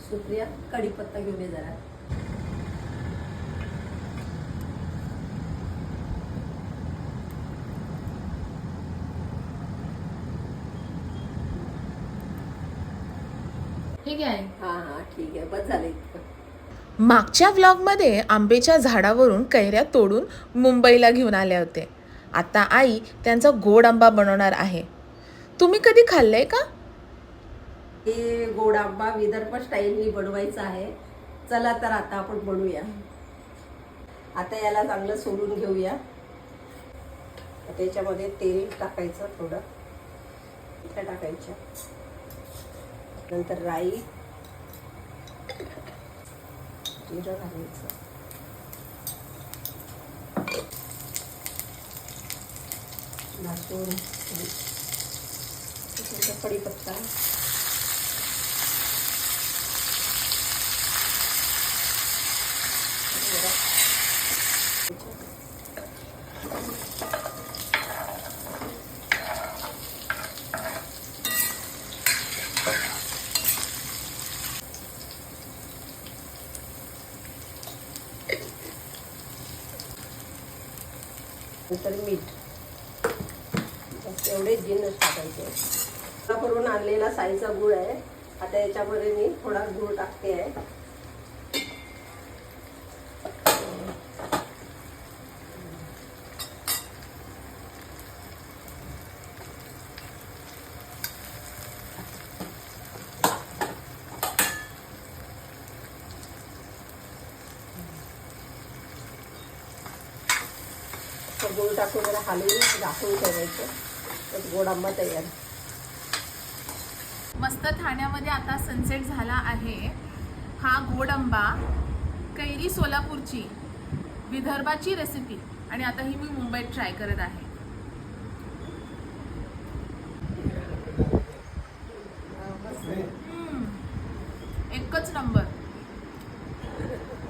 सुप्रिया कढीपत्ता घेऊन ये जरा. ठीक आहे. हा ठीक आहे, बस झालं इतकं. मागच्या व्लॉगमध्ये आंब्याच्या झाडावरून कैऱ्या तोडून मुंबईला घेऊन आले होते. आता आई त्यांचा गोड आंबा बनवणार आहे. तुम्ही कधी खाल्लंय का? हे गोड आंबा विदर्भ स्टाईलनी बनवायचा आहे. चला तर आता आपण बनवूया. आता याला चांगलं सोलून घेऊया. त्याच्यामध्ये तेल टाकायचं, थोडं टाकायचं, नंतर राई, जिरं घालायचं, लसूण, कढीपत्ता, नंतर मीठ. एवढे जिन्नस टाकायचे. करून आणलेला साईचा गूळ आहे. आता याच्यामध्ये मी थोडा गूळ टाकते आहे. गूळ टाकून जरा हलवून झाकून ठेवायचं. तर गोड आंबा तयार. मस्त ठाण्यामध्ये आता सनसेट झाला आहे. हा गोड आंबा कैरी सोलापूरची विदर्भाची रेसिपी आणि आता ही मी मुंबईत ट्राय करत आहे. एकच नंबर.